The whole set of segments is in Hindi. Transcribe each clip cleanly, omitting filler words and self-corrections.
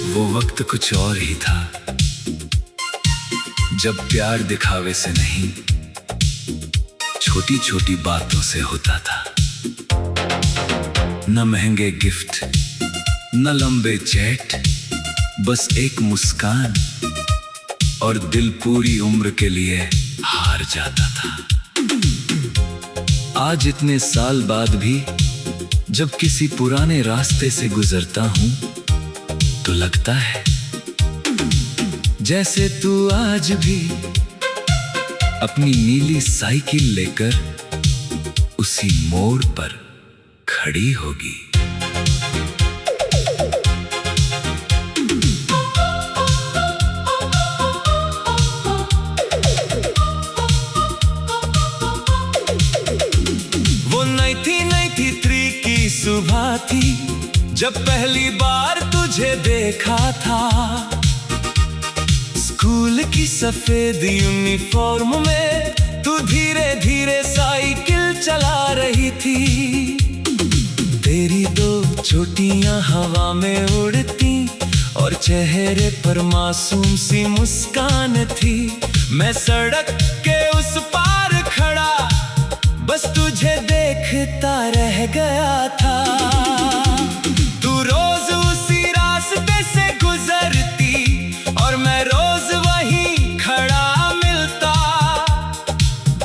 वो वक्त कुछ और ही था, जब प्यार दिखावे से नहीं, छोटी छोटी बातों से होता था। न महंगे गिफ्ट, न लंबे चैट, बस एक मुस्कान, और दिल पूरी उम्र के लिए हार जाता था। आज इतने साल बाद भी जब किसी पुराने रास्ते से गुजरता हूं, तो लगता है जैसे तू आज भी अपनी नीली साइकिल लेकर उसी मोड़ पर खड़ी होगी। वो 1993 की सुबह थी, जब पहली बार तुझे देखा था। स्कूल की सफेद यूनिफॉर्म में तू धीरे धीरे साइकिल चला रही थी। तेरी दो चोटियां हवा में उड़ती और चेहरे पर मासूम सी मुस्कान थी। मैं सड़क के उस पार खड़ा बस तुझे देखता रह गया था। तू रोज उसी रास्ते से गुजरती और मैं रोज वहीं खड़ा मिलता।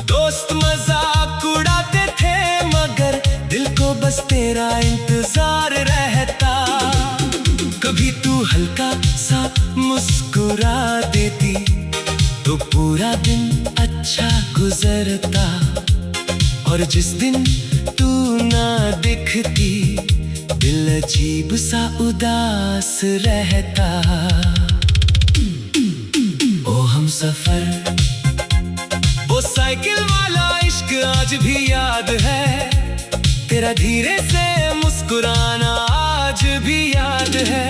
दोस्त मजाक उड़ाते थे मगर दिल को बस तेरा इंतजार रहता। कभी तू हल्का सा मुस्कुरा देती तो पूरा दिन अच्छा गुजरता, और जिस दिन तू ना दिखती दिल अजीब सा उदास रहता। ओ हम सफर, वो साइकिल वाला इश्क आज भी याद है। तेरा धीरे से मुस्कुराना आज भी याद है।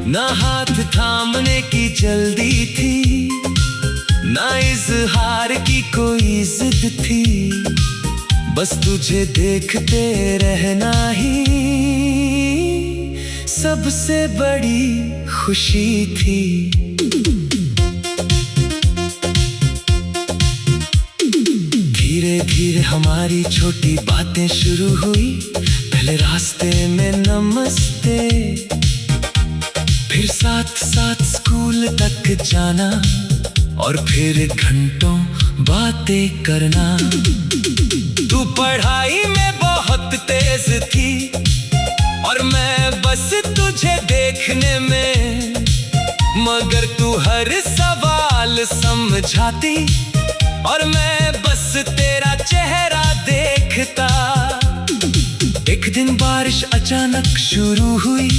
ना हाथ थामने की जल्दी थी, ना इज़हार की कोई जिद थी, बस तुझे देखते रहना ही सबसे बड़ी खुशी थी। धीरे धीरे हमारी छोटी बातें शुरू हुई। पहले रास्ते में नमस्ते, फिर साथ साथ स्कूल तक जाना, और फिर घंटों बातें करना। तू पढ़ाई में बहुत तेज थी और मैं बस तुझे देखने में, मगर तू हर सवाल समझाती और मैं बस तेरा चेहरा देखता। एक दिन बारिश अचानक शुरू हुई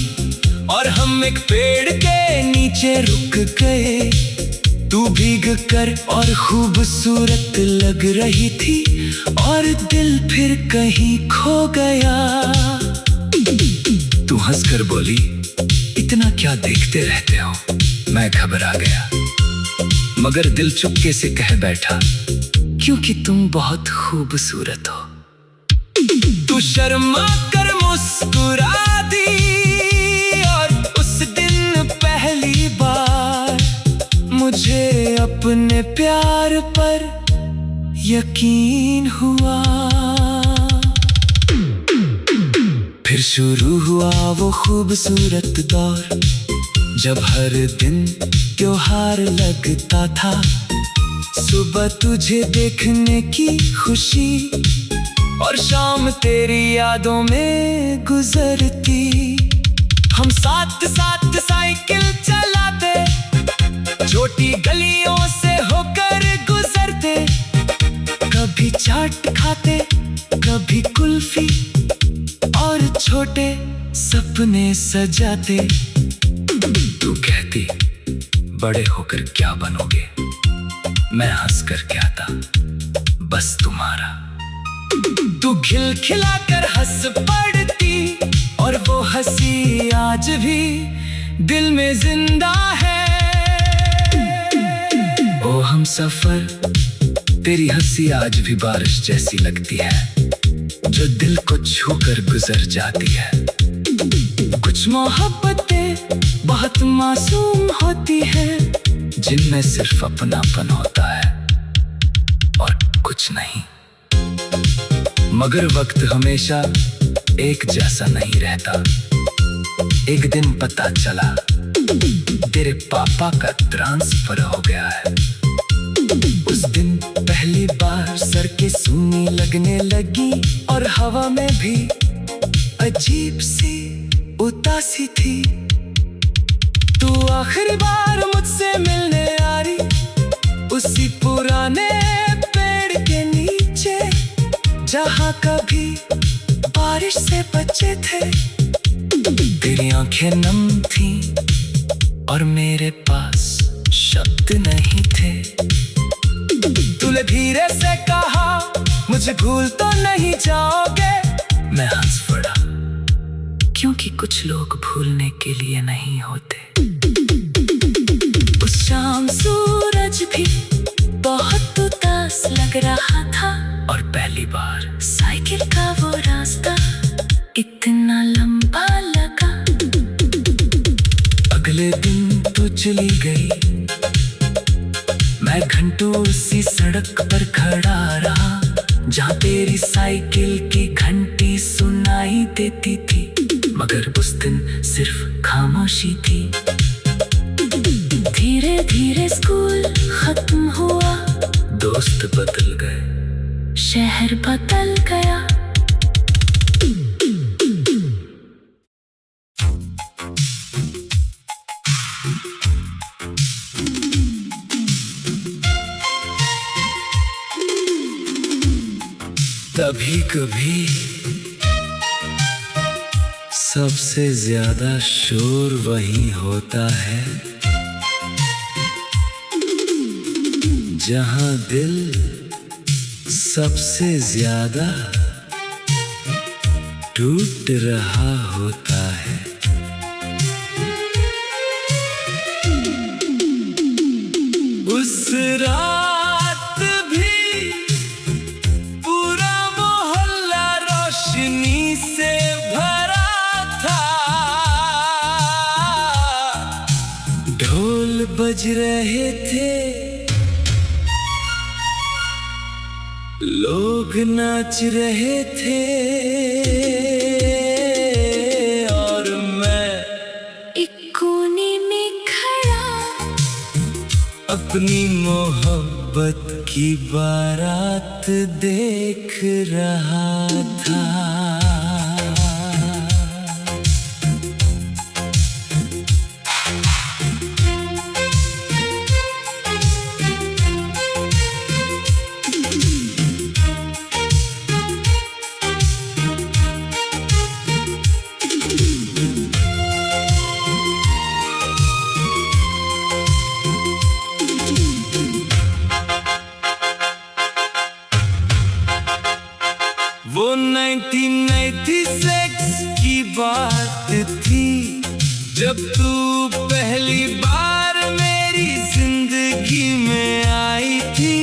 और हम एक पेड़ के नीचे रुक गए। तू भीग कर और खूबसूरत लग रही थी और दिल फिर कहीं खो गया। तू हंसकर बोली, इतना क्या देखते रहते हो? मैं घबरा गया, मगर दिल चुपके से कह बैठा, क्योंकि तुम बहुत खूबसूरत हो। तू शर्मा कर मुस्कुरा दी और उस दिन पहली बार मुझे अपने प्यार पर यकीन हुआ। फिर शुरू हुआ वो खूबसूरत दौर, जब हर दिन त्योहार लगता था। सुबह तुझे देखने की खुशी और शाम तेरी यादों में गुजरती। हम साथ साथ साइकिल चलाते, छोटी गलियों से होकर गुजरते, कभी चाट खाते कभी कुल्फी, और छोटे सपने सजाते। तू कहती, बड़े होकर क्या बनोगे? मैं हंसकर कहता, बस तुम्हारा। तू खिलखिलाकर हंस पड़ती और वो हंसी आज भी दिल में जिंदा है। ओ सफर, तेरी हंसी आज भी बारिश जैसी लगती है, जो दिल को छू कर गुजर जाती है। कुछ मोहब्बतें बहुत मासूम होती है, जिनमें सिर्फ अपनापन होता है और कुछ नहीं। मगर वक्त हमेशा एक जैसा नहीं रहता। एक दिन पता चला तेरे पापा का ट्रांसफर हो गया है। उस दिन पहली बार सड़कें सूनी लगने लगी और हवा में भी अजीब सी उदासी थी। तू आखिरी बार मुझसे मिलने आ रही उसी पुराने पेड़ के नीचे, जहाँ कभी बारिश से बचे थे। तेरी आंखें नम थी और मेरे पास शब्द नहीं थे। तूने धीरे से कहा मुझे भूल तो नहीं जाओगे। मैं हंस पड़ा, क्योंकि कुछ लोग भूलने के लिए नहीं होते। उस शाम सूरज भी बहुत उदास लग रहा था और पहली बार साइकिल का वो रास्ता इतना लंबा लगा। अगले दिन तू चली गई, मैं घंटों उसी सड़क पर खड़ा रहा, जहाँ तेरी साइकिल की घंटी सुनाई देती थी। मगर उस दिन सिर्फ खामोशी थी। धीरे धीरे स्कूल खत्म हुआ, दोस्त बदल गए, शहर बदल गया। कभी कभी सबसे ज्यादा शोर वही होता है जहां दिल सबसे ज्यादा टूट रहा होता है। उस रात भी पूरा मोहल्ला रोशनी से भरा था। ढोल बज रहे थे, लोग नाच रहे थे और मैं एक कोने में खड़ा अपनी मोहब्बत की बारात देख रहा था। वो 1996 की बात थी, जब तू पहली बार मेरी जिंदगी में आई थी।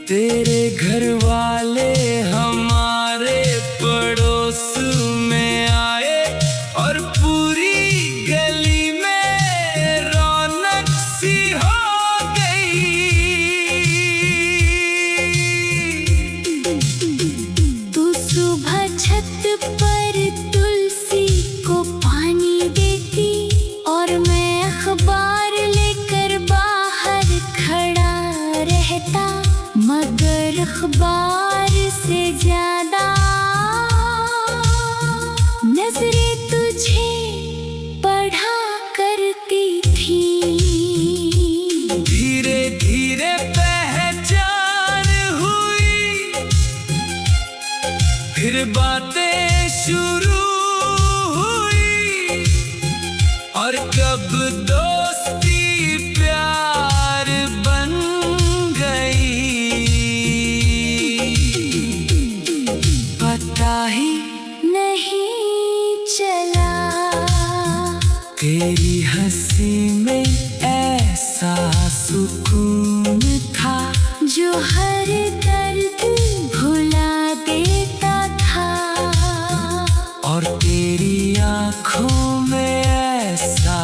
तेरे घर वाले हमारे पड़ोस में आए और पूरी गली में रौनक सी हो गई। छत पर तुलसी को पानी देती और मैं अखबार लेकर बाहर खड़ा रहता। मगर अखबार से ज्यादा नजरें तुझे पढ़ा करती थी। धीरे धीरे पहचान हुई, फिर बातें शुरू हुई और कब दोस्ती प्यार बन गई, पता ही नहीं चला। तेरी हंसी में ऐसा सुकून था। था जो हर दर्द भुला देता था। और तेरी आंखों में ऐसा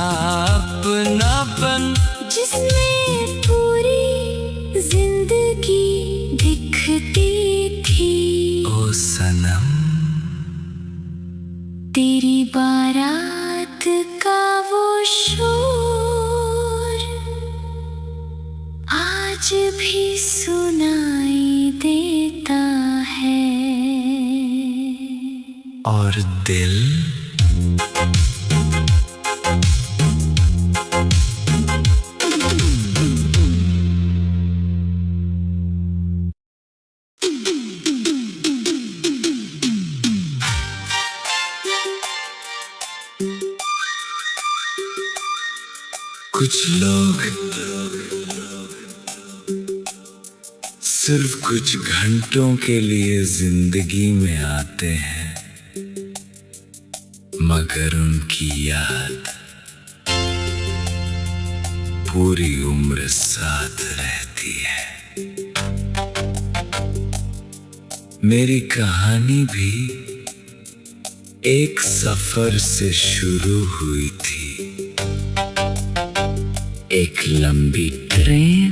अपनापन जिसमें पूरी जिंदगी दिखती थी। ओ सनम, तेरी बारात का वो शोर आज भी सुनाई देता है। और दिल कुछ लोग सिर्फ कुछ घंटों के लिए जिंदगी में आते हैं, मगर उनकी याद पूरी उम्र साथ रहती है। मेरी कहानी भी एक सफर से शुरू हुई थी। एक लंबी ट्रेन,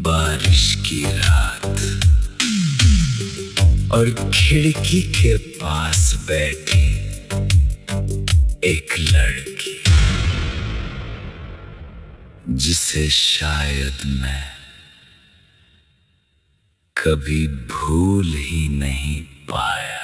बारिश की रात, और खिड़की के पास बैठी एक लड़की जिसे शायद मैं कभी भूल ही नहीं पाया।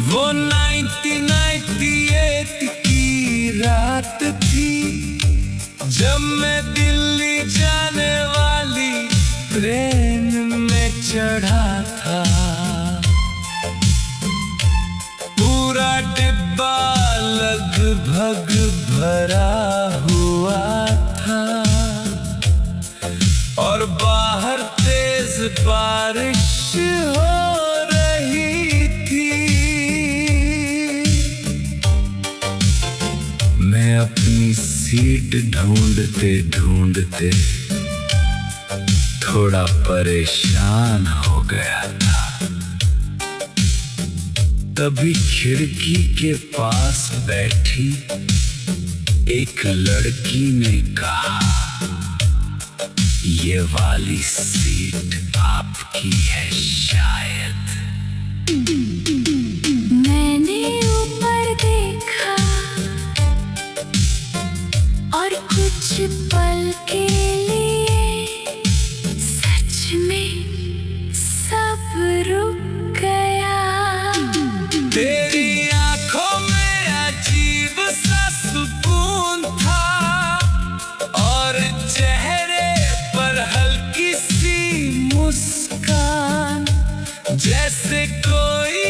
वो 1998 की रात थी जब मैं दिल्ली जाने वाली ट्रेन में चढ़ा था। पूरा डिब्बा लगभग भरा हुआ था और बाहर तेज बारिश हो रही थी। मैं अपनी सीट ढूंढते ढूंढते थोड़ा परेशान हो गया था। तभी खिड़की के पास बैठी एक लड़की ने कहा, ये वाली सीट आपकी है शायद। मैंने ऊपर देखा और कुछ पल के लिए सच में सब रुक गया। तेरी आंखों में अजीब सा सुकून था और चेहरे पर हल्की सी मुस्कान, जैसे कोई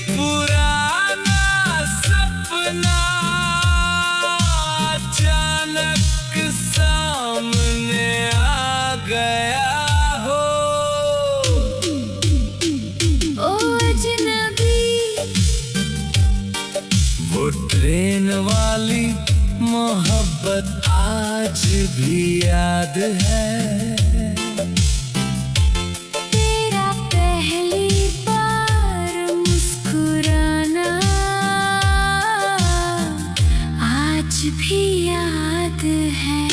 पुराना सपना अचानक सामने आ गया हो। ओ अजनबी, वो ट्रेन वाली मोहब्बत आज भी याद है। तेरा पहली बार मुस्कुराना आज भी याद है।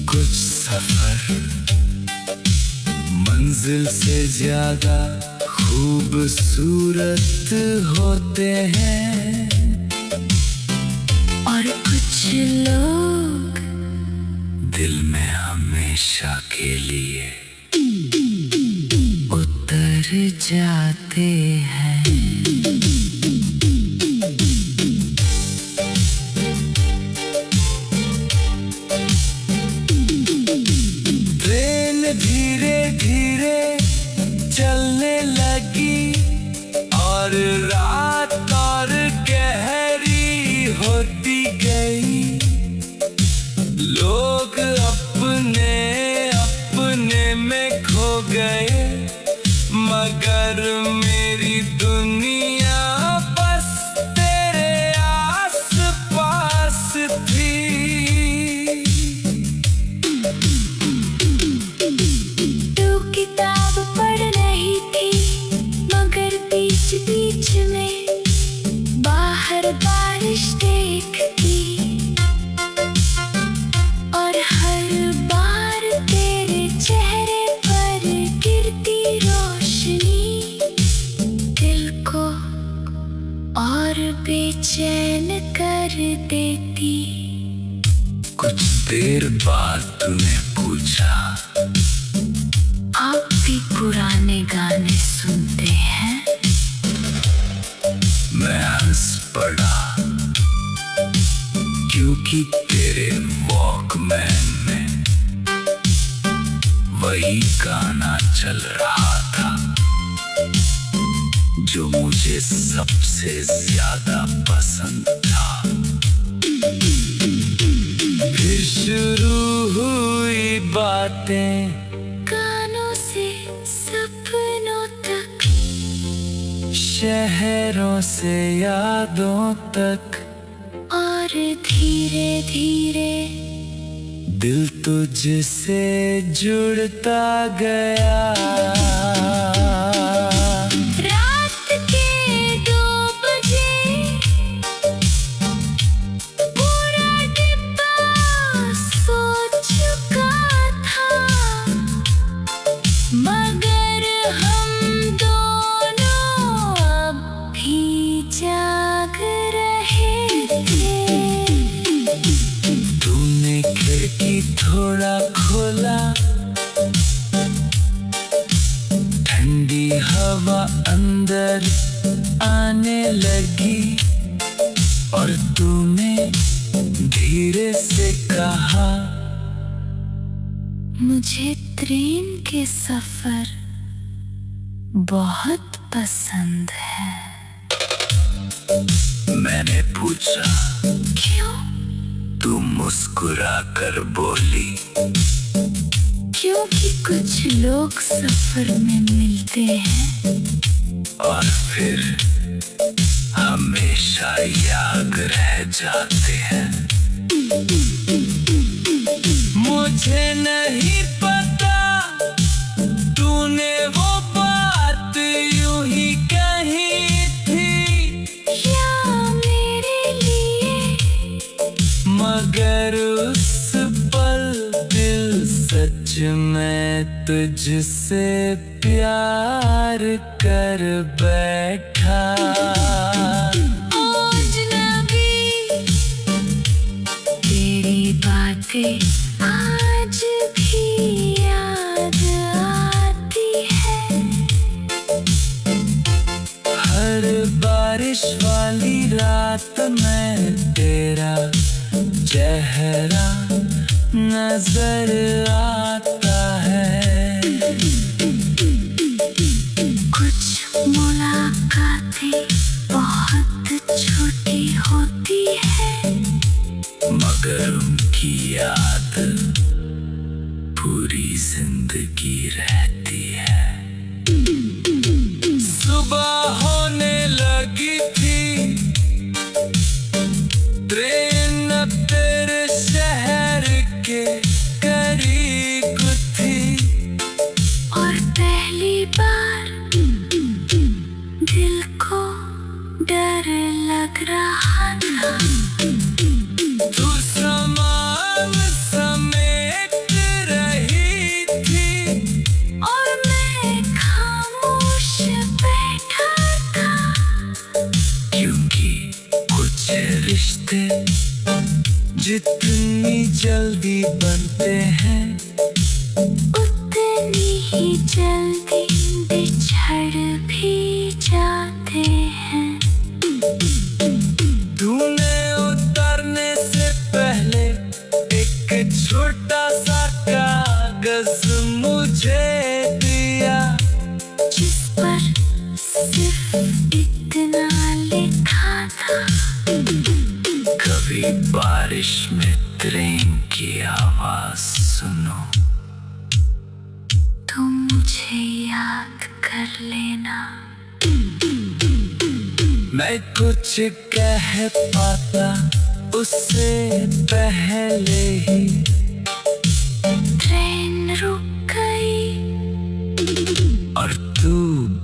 कुछ सफर मंजिल से ज्यादा खूबसूरत होते हैं और कुछ लोग दिल में हमेशा के लिए जाते हैं। ट्रेन धीरे धीरे चलने लगी और रात और गहरी होती गई। लोग अपने अपने में खो गए, मगर मेरी दुनिया बस तेरे आस पास थी। तू किताब पढ़ रही थी, मगर बीच बीच में बाहर बारिश देखती, और हर बार तेरे चेहरे पर गिरती रोशनी दिल को और बेचैन कर देती। कुछ देर बाद तूने पूछा, आप भी पुराने गाने सुनते हैं? मैं हंस पड़ा, क्योंकि तेरे वॉकमैन में वही गाना चल रहा था जो मुझे सबसे ज्यादा पसंद था। फिर शुरू हुई बातें, गानों से सपनों तक, शहरों से यादों तक, और धीरे धीरे दिल तुझसे जुड़ता गया। रात के 2 बजे पूरा डिब्बा सो चुका था, मगर हम दोनों अब भी जाग रहे थे। तूने खिड़की थोड़ा खोला, ठंडी हवा अंदर आने लगी, और तूने धीरे से कहा, मुझे ट्रेन के सफर बहुत पसंद है। मैंने पूछा, क्यों? तू मुस्कुरा कर बोली, क्योंकि कुछ लोग सफर में मिलते हैं और फिर हमेशा याद रह जाते हैं। मुझे नहीं पता तूने वो बात यूं ही कही थी, या मेरे लिए, मगर उस पल दिल सच में तुझसे प्यार कर बैठा। ओ अजनबी, तेरी बातें आज भी याद आती है। हर बारिश वाली रात में तेरा चेहरा नजर आता है। कुछ मुलाकातें बहुत छोटी होती है, मगर उनकी याद पूरी जिंदगी रहती है। सुबह होने लगी थी, ट्रेन अब तेरे शहर के करीब थी, और पहली बार दिल को डर लग रहा था। तू सामान समेट रही थी, और मैं खामोश बैठा था, क्योंकि कुछ रिश्ते जितनी जल्दी बनते हैं उतनी ही जल्दी बिछड़ बढ़ भी जाते हैं। तूने उतरने से पहले एक छोटा सा कागज मुझे दिया, जिस पर सिर्फ इतना लिखा था, कभी बारिश में ट्रेन की आवाज सुनो तो मुझे याद कर लेना। मैं कुछ कह पाता उससे पहले ही ट्रेन रुक गई और तू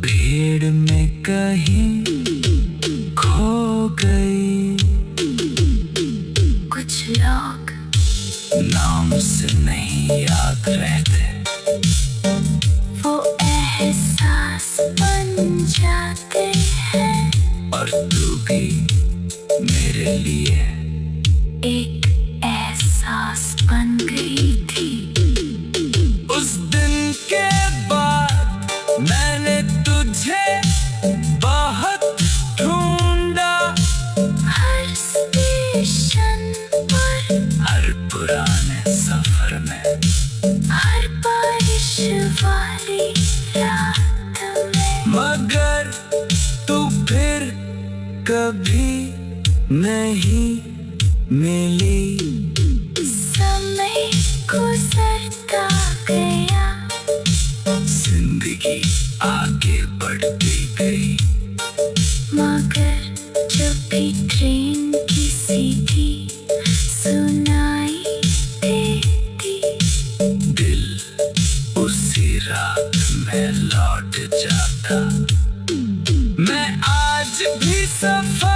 भीड़ में कहीं खो गई। कुछ लोग नाम से नहीं याद रहते, वो एहसास बन जाते हैं। और तू भी मेरे लिए एक एहसास बन गई थी। उस दिन के बाद मैंने तुझे बहुत ढूंढा, हर स्टेशन पर, हर पुराने सफर में, हर बारिश वाली रात में, मगर तू फिर कभी नहीं मिली। समय गुजरता गया, जिंदगी आगे बढ़ती गई, मगर जब भी ट्रेन की सीटी सुनाई देती, दिल उसी रात में लौट जाता। मैं आज भी सफर